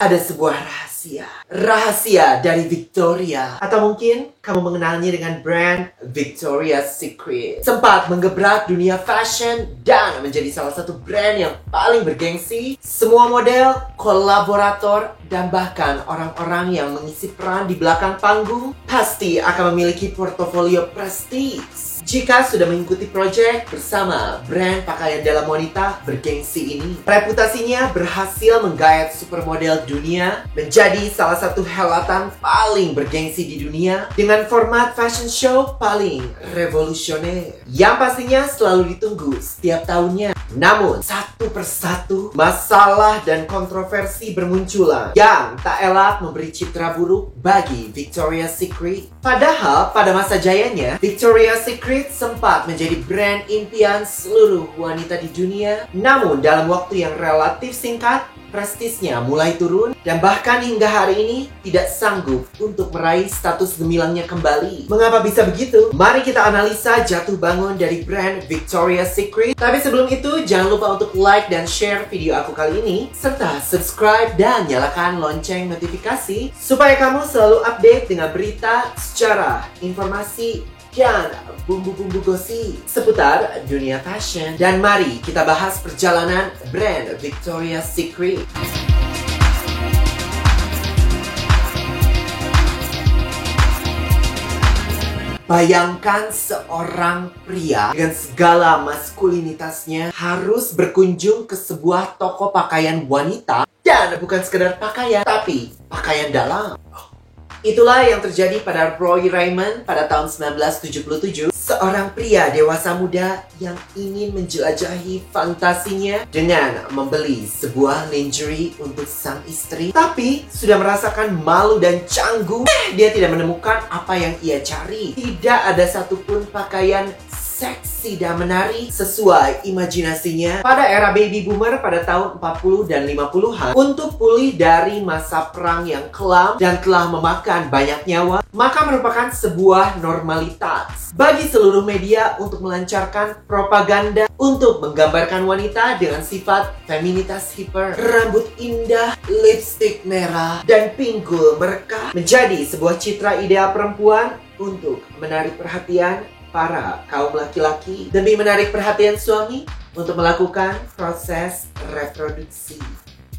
Ada sebuah rahasia dari Victoria, atau mungkin kamu mengenalnya dengan brand Victoria's Secret. Sempat menggebrak dunia fashion dan menjadi salah satu brand yang paling bergengsi. Semua model, kolaborator, dan bahkan orang-orang yang mengisi peran di belakang panggung pasti akan memiliki portofolio prestis jika sudah mengikuti proyek bersama brand pakaian dalam wanita bergengsi ini. Reputasinya berhasil menggait supermodel dunia menjadi salah satu helatan paling bergengsi di dunia dengan format fashion show paling revolusioner yang pastinya selalu ditunggu setiap tahunnya. Namun, satu persatu masalah dan kontroversi bermunculan yang tak elak memberi citra buruk bagi Victoria's Secret. Padahal pada masa jayanya, Victoria's Secret sempat menjadi brand impian seluruh wanita di dunia. Namun dalam waktu yang relatif singkat, prestisnya mulai turun dan bahkan hingga hari ini tidak sanggup untuk meraih status gemilangnya kembali. Mengapa bisa begitu? Mari kita analisa jatuh bangun dari brand Victoria's Secret. Tapi sebelum itu, jangan lupa untuk like dan share video aku kali ini, serta subscribe dan nyalakan lonceng notifikasi supaya kamu selalu update dengan berita, sejarah, informasi, dan bumbu-bumbu gosip seputar dunia fashion. Dan mari kita bahas perjalanan brand Victoria's Secret. Bayangkan seorang pria dengan segala maskulinitasnya harus berkunjung ke sebuah toko pakaian wanita, dan bukan sekedar pakaian, tapi pakaian dalam. Itulah yang terjadi pada Roy Raymond pada tahun 1977. Seorang pria dewasa muda yang ingin menjelajahi fantasinya dengan membeli sebuah lingerie untuk sang istri. Tapi sudah merasakan malu dan canggung, dia tidak menemukan apa yang ia cari. Tidak ada satupun pakaian seksi dan menarik sesuai imajinasinya pada era baby boomer pada tahun 40 dan 50-an. Untuk pulih dari masa perang yang kelam dan telah memakan banyak nyawa, maka merupakan sebuah normalitas bagi seluruh media untuk melancarkan propaganda untuk menggambarkan wanita dengan sifat feminitas hiper, rambut indah, lipstik merah, dan pinggul merekah menjadi sebuah citra ideal perempuan untuk menarik perhatian para kaum laki-laki demi menarik perhatian suami untuk melakukan proses reproduksi.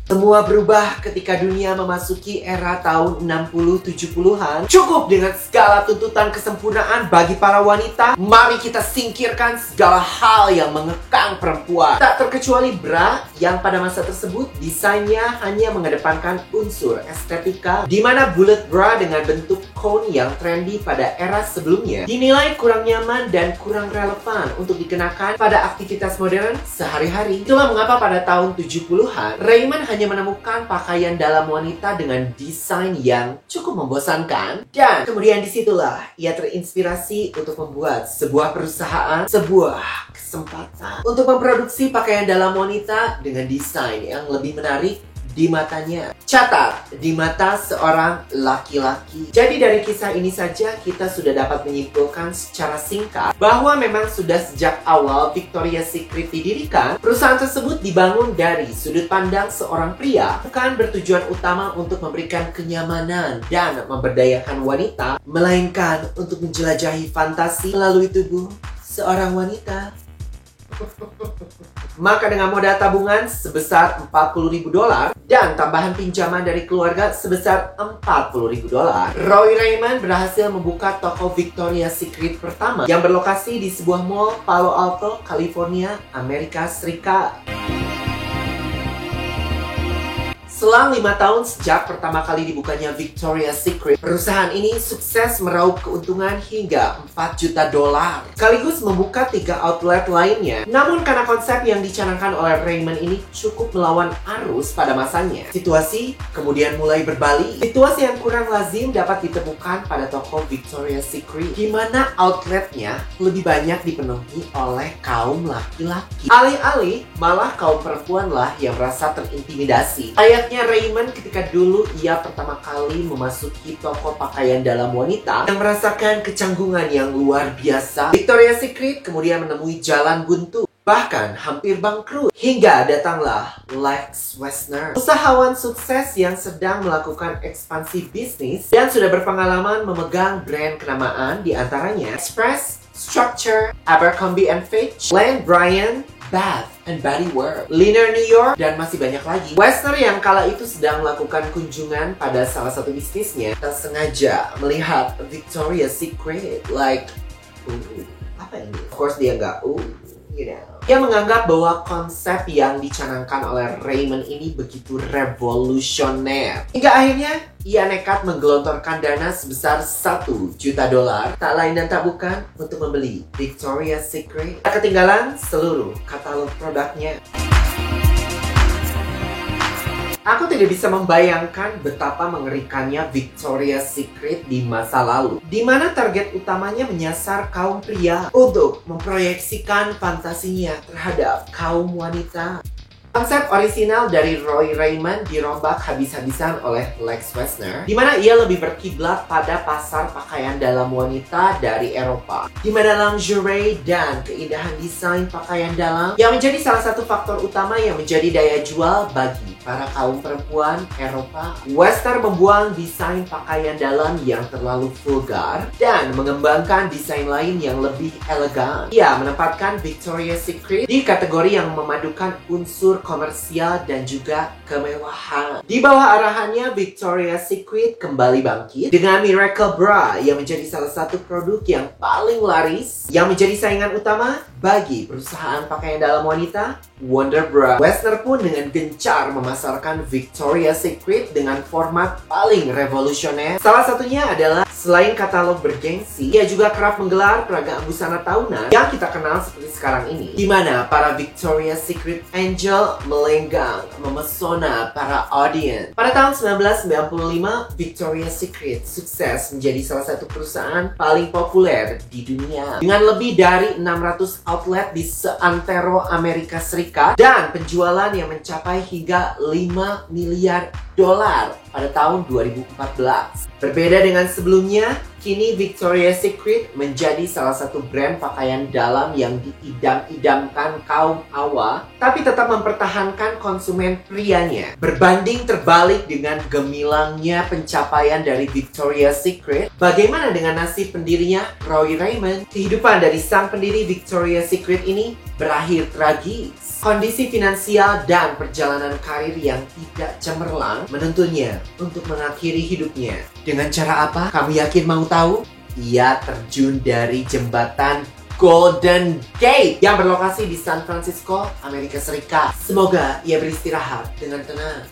Semua berubah ketika dunia memasuki era tahun 60-70-an. Cukup dengan segala tuntutan kesempurnaan bagi para wanita. Mari kita singkirkan segala hal yang mengekang perempuan. Tak terkecuali bra yang pada masa tersebut desainnya hanya mengedepankan unsur estetika, di mana bullet bra dengan bentuk cone yang trendy pada era sebelumnya dinilai kurang nyaman dan kurang relevan untuk dikenakan pada aktivitas modern sehari-hari. Itulah mengapa pada tahun 70-an Raymond hanya menemukan pakaian dalam wanita dengan desain yang cukup membosankan, dan kemudian disitulah ia terinspirasi untuk membuat sebuah perusahaan, sebuah kesempatan untuk memproduksi pakaian dalam wanita dengan desain yang lebih menarik di matanya. Catat, di mata seorang laki-laki. Jadi dari kisah ini saja kita sudah dapat menyimpulkan secara singkat bahwa memang sudah sejak awal Victoria's Secret didirikan, perusahaan tersebut dibangun dari sudut pandang seorang pria, bukan bertujuan utama untuk memberikan kenyamanan dan memberdayakan wanita, melainkan untuk menjelajahi fantasi melalui tubuh seorang wanita. Maka dengan modal tabungan sebesar $40.000 dan tambahan pinjaman dari keluarga sebesar $40.000, Roy Raymond berhasil membuka toko Victoria's Secret pertama yang berlokasi di sebuah mall Palo Alto, California, Amerika Serikat. Selang 5 tahun sejak pertama kali dibukanya Victoria's Secret, perusahaan ini sukses meraup keuntungan hingga $4 juta, sekaligus membuka 3 outlet lainnya. Namun karena konsep yang dicanangkan oleh Raymond ini cukup melawan arus pada masanya, situasi kemudian mulai berbalik. Situasi yang kurang lazim dapat ditemukan pada toko Victoria's Secret, di mana outletnya lebih banyak dipenuhi oleh kaum laki-laki. Alih-alih malah kaum perempuan lah yang merasa terintimidasi. Raymond ketika dulu ia pertama kali memasuki toko pakaian dalam wanita yang merasakan kecanggungan yang luar biasa, Victoria's Secret kemudian menemui jalan buntu bahkan hampir bangkrut. Hingga datanglah Lex Wessner, usahawan sukses yang sedang melakukan ekspansi bisnis dan sudah berpengalaman memegang brand kenamaan di antaranya Express, Structure, Abercrombie & Fitch, Lane Bryant, Bath and Body Works, Liner New York, dan masih banyak lagi. Wessner yang kala itu sedang melakukan kunjungan pada salah satu bisnisnya, tak sengaja melihat Victoria's Secret, apa ini? Of course dia nggak, you know. Dia menganggap bahwa konsep yang dicanangkan oleh Raymond ini begitu revolusioner. Hingga akhirnya, ia nekat menggelontorkan dana sebesar $1 juta, tak lain dan tak bukan untuk membeli Victoria's Secret. Tak ketinggalan seluruh katalog produknya. Aku tidak bisa membayangkan betapa mengerikannya Victoria's Secret di masa lalu, di mana target utamanya menyasar kaum pria untuk memproyeksikan fantasinya terhadap kaum wanita. Konsep orisinal dari Roy Raymond dirombak habis-habisan oleh Lex Wessner, di mana ia lebih berkiblat pada pasar pakaian dalam wanita dari Eropa, di mana lingerie dan keindahan desain pakaian dalam yang menjadi salah satu faktor utama yang menjadi daya jual bagi para kaum perempuan Eropa. Wessner membuang desain pakaian dalam yang terlalu vulgar dan mengembangkan desain lain yang lebih elegan. Ia menempatkan Victoria's Secret di kategori yang memadukan unsur komersial dan juga kemewahan. Di bawah arahannya, Victoria's Secret kembali bangkit dengan Miracle Bra yang menjadi salah satu produk yang paling laris yang menjadi saingan utama bagi perusahaan pakaian dalam wanita, Wonder Bra. Wessner pun dengan gencar memasarkan Victoria's Secret dengan format paling revolusioner. Salah satunya adalah selain katalog bergengsi, ia juga kerap menggelar peragaan busana tahunan yang kita kenal seperti sekarang ini, di mana para Victoria's Secret Angel melenggang, memesona para audiens. Pada tahun 1995, Victoria's Secret sukses menjadi salah satu perusahaan paling populer di dunia dengan lebih dari 600 outlet di seantero Amerika Serikat dan penjualan yang mencapai hingga $5 miliar pada tahun 2014. Berbeda dengan sebelumnya, kini Victoria's Secret menjadi salah satu brand pakaian dalam yang diidam-idamkan kaum hawa, tapi tetap mempertahankan konsumen prianya. Berbanding terbalik dengan gemilangnya pencapaian dari Victoria's Secret, bagaimana dengan nasib pendirinya, Roy Raymond? Kehidupan dari sang pendiri Victoria's Secret ini berakhir tragis. Kondisi finansial dan perjalanan karir yang tidak cemerlang menuntunnya untuk mengakhiri hidupnya. Dengan cara apa? Kamu yakin mau tahu? Ia terjun dari jembatan Golden Gate yang berlokasi di San Francisco, Amerika Serikat. Semoga ia beristirahat dengan tenang.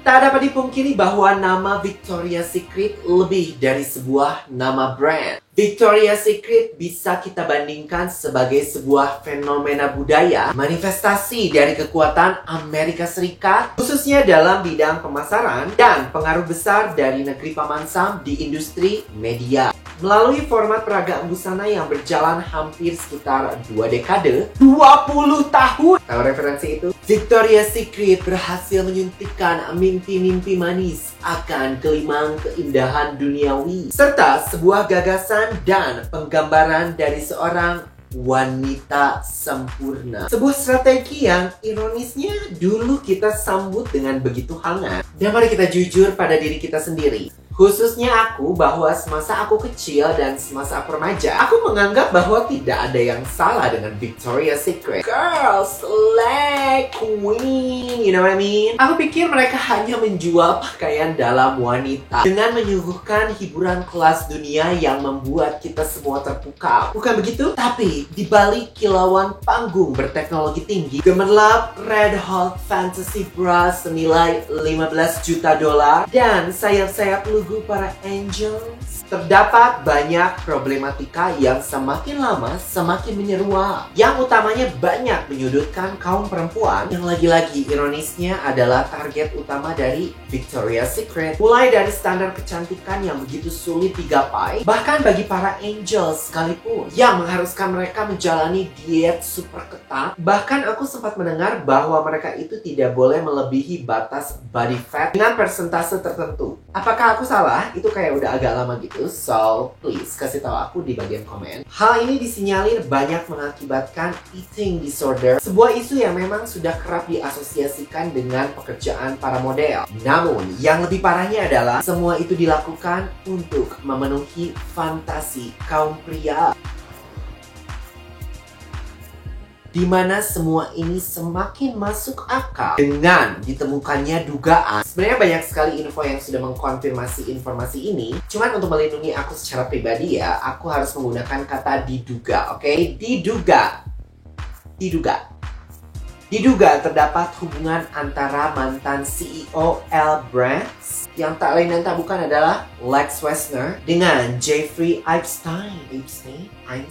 Tak dapat dipungkiri bahwa nama Victoria's Secret lebih dari sebuah nama brand. Victoria's Secret bisa kita bandingkan sebagai sebuah fenomena budaya, manifestasi dari kekuatan Amerika Serikat, khususnya dalam bidang pemasaran dan pengaruh besar dari negeri Paman Sam di industri media. Melalui format peragaan busana yang berjalan hampir sekitar 2 dekade, 20 tahun. Tahu referensi itu? Victoria's Secret berhasil menyuntikkan mimpi-mimpi manis akan kelimang keindahan duniawi, serta sebuah gagasan dan penggambaran dari seorang wanita sempurna. Sebuah strategi yang ironisnya dulu kita sambut dengan begitu hangat. Dan mari kita jujur pada diri kita sendiri. Khususnya aku, bahwa semasa aku kecil dan semasa aku remaja, aku menganggap bahwa tidak ada yang salah dengan Victoria's Secret. Girl, slay, queen, you know what I mean? Aku pikir mereka hanya menjual pakaian dalam wanita dengan menyuguhkan hiburan kelas dunia yang membuat kita semua terpukau. Bukan begitu? Tapi di balik kilauan panggung berteknologi tinggi, gemerlap Red Hot Fantasy Bra senilai $15 juta dan sayap-sayap lugu para angels, terdapat banyak problematika yang semakin lama semakin menyeruak. Yang utamanya banyak menyudutkan kaum perempuan, yang lagi-lagi ironisnya adalah target utama dari Victoria's Secret. Mulai dari standar kecantikan yang begitu sulit digapai, bahkan bagi para angels sekalipun, yang mengharuskan mereka menjalani diet super ketat. Bahkan aku sempat mendengar bahwa mereka itu tidak boleh melebihi batas body fat dengan persentase tertentu. Apakah aku salah? Itu kayak udah agak lama gitu. itu, so please kasih tahu aku di bagian komen. Hal ini disinyalir banyak mengakibatkan eating disorder, sebuah isu yang memang sudah kerap diasosiasikan dengan pekerjaan para model. Namun, yang lebih parahnya adalah semua itu dilakukan untuk memenuhi fantasi kaum pria, di mana semua ini semakin masuk akal dengan ditemukannya dugaan. Sebenarnya banyak sekali info yang sudah mengkonfirmasi informasi ini. Cuman untuk melindungi aku secara pribadi ya, aku harus menggunakan kata diduga, oke? Diduga. Diduga terdapat hubungan antara mantan CEO L Brands, yang tak lain dan tak bukan adalah Lex Wessner, dengan Jeffrey Epstein. I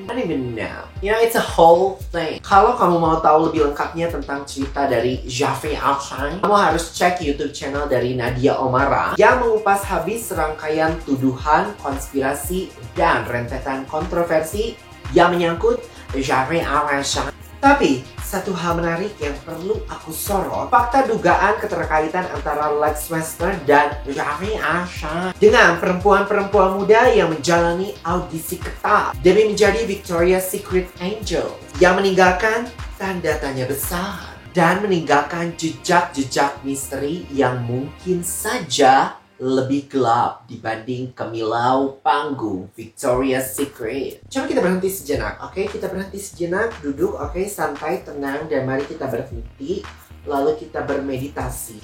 don't even know. You know, it's a whole thing. Kalau kamu mau tahu lebih lengkapnya tentang cerita dari Jeffrey Epstein, kamu harus cek YouTube channel dari Nadia Omara yang mengupas habis serangkaian tuduhan, konspirasi, dan rentetan kontroversi yang menyangkut Jeffrey Epstein. Tapi, satu hal menarik yang perlu aku sorot, fakta dugaan keterkaitan antara Lex Wessner dan Jeffrey Epstein dengan perempuan-perempuan muda yang menjalani audisi ketat demi menjadi Victoria's Secret Angel, yang meninggalkan tanda tanya besar dan meninggalkan jejak-jejak misteri yang mungkin saja lebih gelap dibanding kemilau panggung Victoria's Secret. Coba kita berhenti sejenak, oke? Kita berhenti sejenak, duduk, oke? Santai, tenang, dan mari kita berhenti. Lalu kita bermeditasi.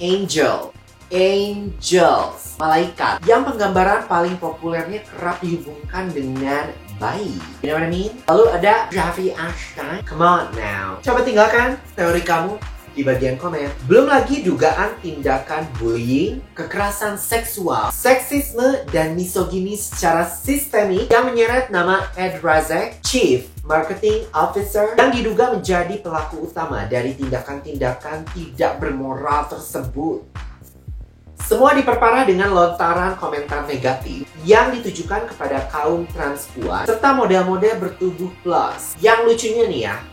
Angels, malaikat, yang penggambaran paling populernya kerap dihubungkan dengan bayi. You know what I mean? Lalu ada Jeffrey Epstein. Come on now. Coba tinggalkan teori kamu di bagian komen. Belum lagi dugaan tindakan bullying, kekerasan seksual, seksisme, dan misogini secara sistemik yang menyeret nama Ed Razek, Chief Marketing Officer, yang diduga menjadi pelaku utama dari tindakan-tindakan tidak bermoral tersebut. Semua diperparah dengan lontaran komentar negatif yang ditujukan kepada kaum transpuan serta model-model bertubuh plus. Yang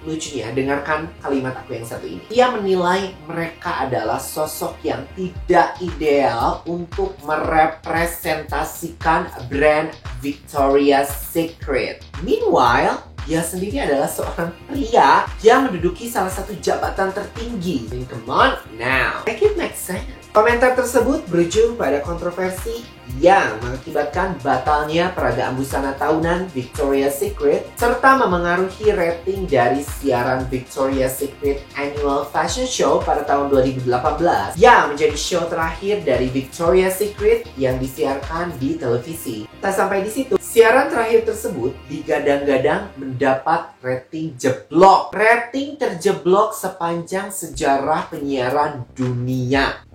lucunya, dengarkan kalimat aku yang satu ini. Ia menilai mereka adalah sosok yang tidak ideal untuk merepresentasikan brand Victoria's Secret. Meanwhile, dia sendiri adalah seorang pria yang menduduki salah satu jabatan tertinggi. Come on now, make it make sense. Komentar tersebut berujung pada kontroversi yang mengakibatkan batalnya peragaan busana tahunan Victoria's Secret serta memengaruhi rating dari siaran Victoria's Secret Annual Fashion Show pada tahun 2018 yang menjadi show terakhir dari Victoria's Secret yang disiarkan di televisi. Tak sampai di situ, siaran terakhir tersebut digadang-gadang mendapat rating jeblok. Rating terjeblok sepanjang sejarah penyiaran dunia.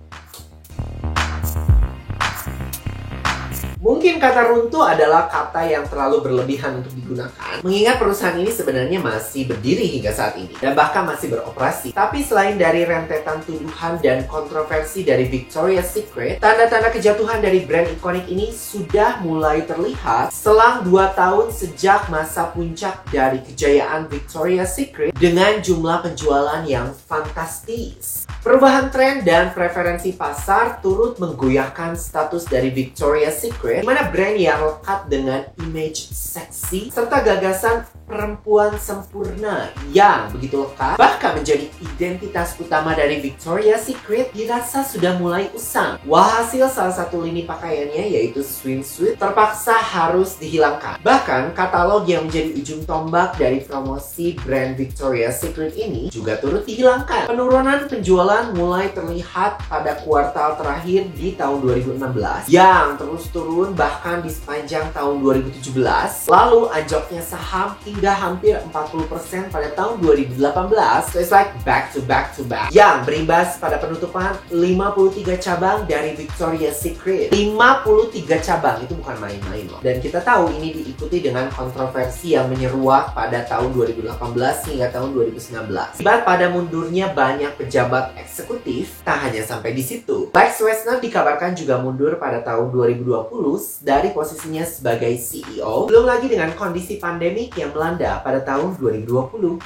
Mungkin kata runtuh adalah kata yang terlalu berlebihan untuk digunakan, mengingat perusahaan ini sebenarnya masih berdiri hingga saat ini dan bahkan masih beroperasi. Tapi selain dari rentetan tuduhan dan kontroversi dari Victoria's Secret, tanda-tanda kejatuhan dari brand ikonik ini sudah mulai terlihat selang 2 tahun sejak masa puncak dari kejayaan Victoria's Secret dengan jumlah penjualan yang fantastis. Perubahan tren dan preferensi pasar turut menggoyahkan status dari Victoria's Secret, di mana brand yang lekat dengan image seksi serta gagasan perempuan sempurna yang begitu lekat bahkan menjadi identitas utama dari Victoria's Secret dirasa sudah mulai usang. Walhasil salah satu lini pakaiannya yaitu swimsuit terpaksa harus dihilangkan. Bahkan katalog yang menjadi ujung tombak dari promosi brand Victoria's Secret ini juga turut dihilangkan. Penurunan penjualan mulai terlihat pada kuartal terakhir di tahun 2016 yang terus turun bahkan di sepanjang tahun 2017. Lalu anjloknya saham hingga hampir 40% pada tahun 2018. So it's like back to back yang berimbas pada penutupan 53 cabang dari Victoria's Secret. 53 cabang, itu bukan main-main loh. Dan kita tahu ini diikuti dengan kontroversi yang menyeruak pada tahun 2018 hingga tahun 2019. Akibat pada mundurnya banyak pejabat eksekutif, tak hanya sampai di situ. Lex Wessner dikabarkan juga mundur pada tahun 2020 dari posisinya sebagai CEO. Belum lagi dengan kondisi pandemik yang melanda pada tahun 2020.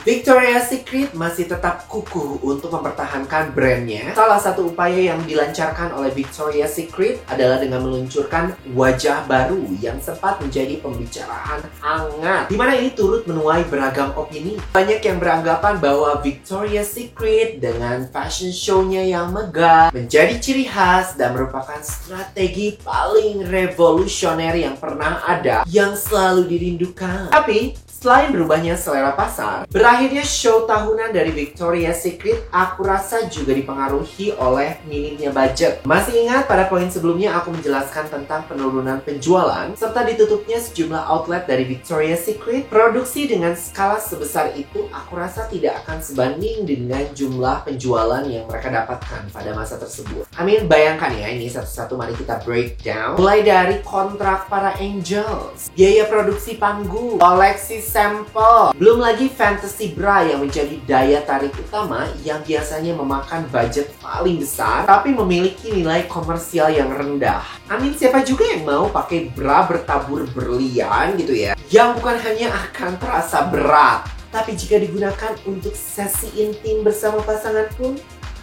Victoria's Secret masih tetap kukuh untuk mempertahankan brandnya. Salah satu upaya yang dilancarkan oleh Victoria's Secret adalah dengan meluncurkan wajah baru yang sempat menjadi pembicaraan hangat, di mana ini turut menuai beragam opini. Banyak yang beranggapan bahwa Victoria's Secret dengan fashion show-nya yang megah menjadi ciri khas dan merupakan strategi paling revolusioner yang pernah ada yang selalu dirindukan. Tapi selain berubahnya selera pasar, berakhirnya show tahunan dari Victoria's Secret aku rasa juga dipengaruhi oleh minimnya budget. Masih ingat pada poin sebelumnya aku menjelaskan tentang penurunan penjualan serta ditutupnya sejumlah outlet dari Victoria's Secret? Produksi dengan skala sebesar itu aku rasa tidak akan sebanding dengan jumlah penjualan yang mereka dapatkan pada masa tersebut. Bayangkan ya, ini satu-satu mari kita breakdown. Mulai dari kontrak para angels, biaya produksi panggung, koleksi sampel, belum lagi fantasy bra yang menjadi daya tarik utama yang biasanya memakan budget paling besar tapi memiliki nilai komersial yang rendah. Siapa juga yang mau pakai bra bertabur berlian gitu ya, yang bukan hanya akan terasa berat, tapi jika digunakan untuk sesi intim bersama pasangan pun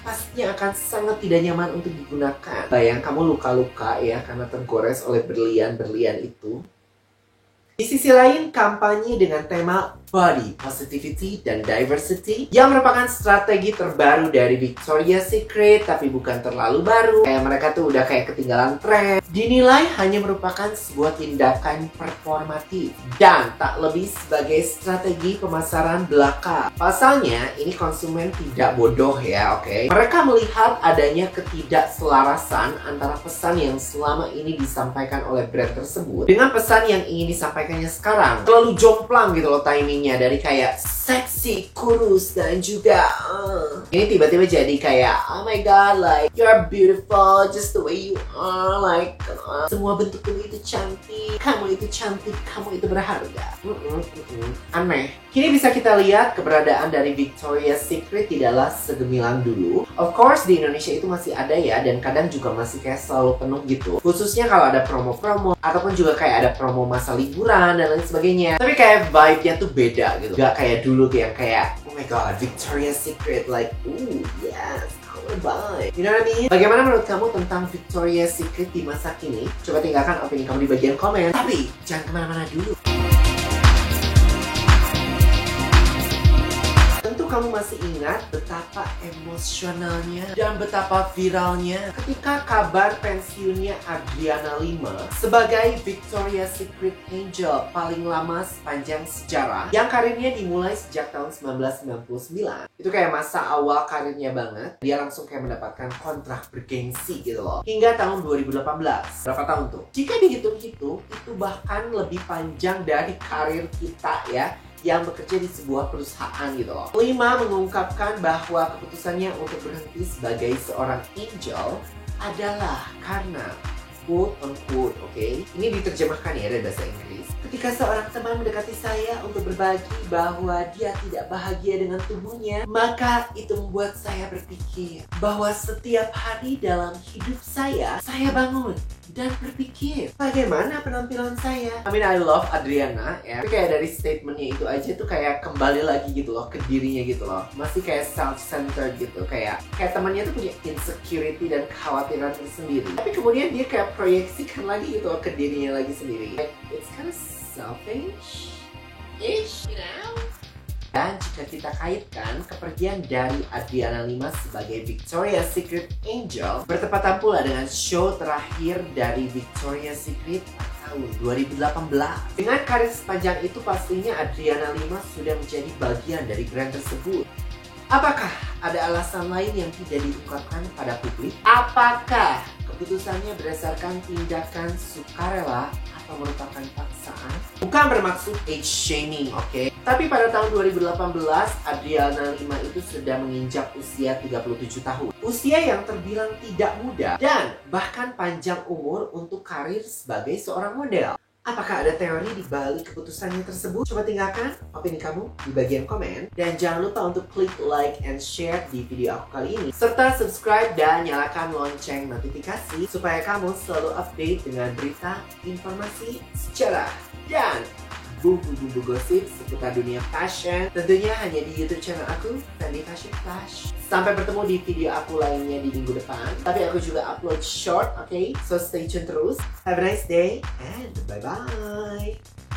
pastinya akan sangat tidak nyaman untuk digunakan. Bayang kamu luka-luka ya karena tergores oleh berlian-berlian itu. Di sisi lain, kampanye dengan tema Body Positivity dan Diversity yang merupakan strategi terbaru dari Victoria's Secret tapi bukan terlalu baru. Kayak mereka tuh udah kayak ketinggalan tren. Dinilai hanya merupakan sebuah tindakan performatif dan tak lebih sebagai strategi pemasaran belaka. Pasalnya, ini konsumen tidak bodoh ya, oke? Mereka melihat adanya ketidakselarasan antara pesan yang selama ini disampaikan oleh brand tersebut dengan pesan yang ingin disampaikannya sekarang. Terlalu jomplang gitu loh timingnya, dari kayak seksi, kurus, dan juga ini tiba-tiba jadi kayak oh my god, like you're beautiful just the way you are, like semua bentuk tubuh itu cantik, kamu itu cantik, kamu itu berharga. Aneh. Kini bisa kita lihat keberadaan dari Victoria's Secret tidaklah segemilang dulu. Of course di Indonesia itu masih ada ya, dan kadang juga masih kayak selalu penuh gitu. Khususnya kalau ada promo-promo ataupun juga kayak ada promo masa liburan dan lain sebagainya. Tapi kayak vibe-nya tuh beda gitu. Gak kayak dulu tuh yang kayak oh my god, Victoria's Secret, like ooh yes, I wanna buy. You know what I mean? Bagaimana menurut kamu tentang Victoria's Secret di masa kini? Coba tinggalkan opini kamu di bagian komen. Tapi jangan kemana-mana dulu. Tentu kamu masih ingat betapa emosionalnya dan betapa viralnya ketika kabar pensiunnya Adriana Lima sebagai Victoria's Secret Angel paling lama sepanjang sejarah, yang karirnya dimulai sejak tahun 1999. Itu kayak masa awal karirnya banget. Dia langsung kayak mendapatkan kontrak bergengsi gitu loh. Hingga tahun 2018. Berapa tahun tuh? Jika dihitung-hitung, itu bahkan lebih panjang dari karir kita ya, yang bekerja di sebuah perusahaan gitu loh. Lima mengungkapkan bahwa keputusannya untuk berhenti sebagai seorang angel adalah karena quote unquote, oke? Ini diterjemahkan ya dari bahasa Inggris. Ketika seorang teman mendekati saya untuk berbagi bahwa dia tidak bahagia dengan tubuhnya, maka itu membuat saya berpikir bahwa setiap hari dalam hidup saya bangun dan berpikir bagaimana penampilan saya. I love Adriana ya. Tapi kayak dari statementnya itu aja tuh kayak kembali lagi gitu loh ke dirinya gitu loh. Masih kayak self-centered gitu. Kayak temannya tuh punya insecurity dan kekhawatiran tersendiri. Tapi kemudian dia kayak proyeksikan lagi gitu loh ke dirinya lagi sendiri. Like, it's kind of selfish-ish, you know? Dan jika kita kaitkan kepergian dari Adriana Lima sebagai Victoria's Secret Angel bertepatan pula dengan show terakhir dari Victoria's Secret tahun 2018. Dengan karir sepanjang itu pastinya Adriana Lima sudah menjadi bagian dari brand tersebut. Apakah ada alasan lain yang tidak diungkapkan pada publik? Apakah keputusannya berdasarkan tindakan sukarela atau merupakan paksaan? Bukan bermaksud age shaming, oke? Tapi pada tahun 2018, Adriana Lima itu sudah menginjak usia 37 tahun. Usia yang terbilang tidak muda dan bahkan panjang umur untuk karir sebagai seorang model. Apakah ada teori di balik keputusannya tersebut? Coba tinggalkan opini kamu di bagian komen. Dan jangan lupa untuk klik like and share di video aku kali ini. Serta subscribe dan nyalakan lonceng notifikasi supaya kamu selalu update dengan berita, informasi, sejarah, dan bumbu-bumbu gosip seputar dunia fashion. Tentunya hanya di YouTube channel aku, Fendi Fashion Flash. Sampai bertemu di video aku lainnya di minggu depan. Tapi aku juga upload short, oke? So stay tune terus. Have a nice day and bye-bye.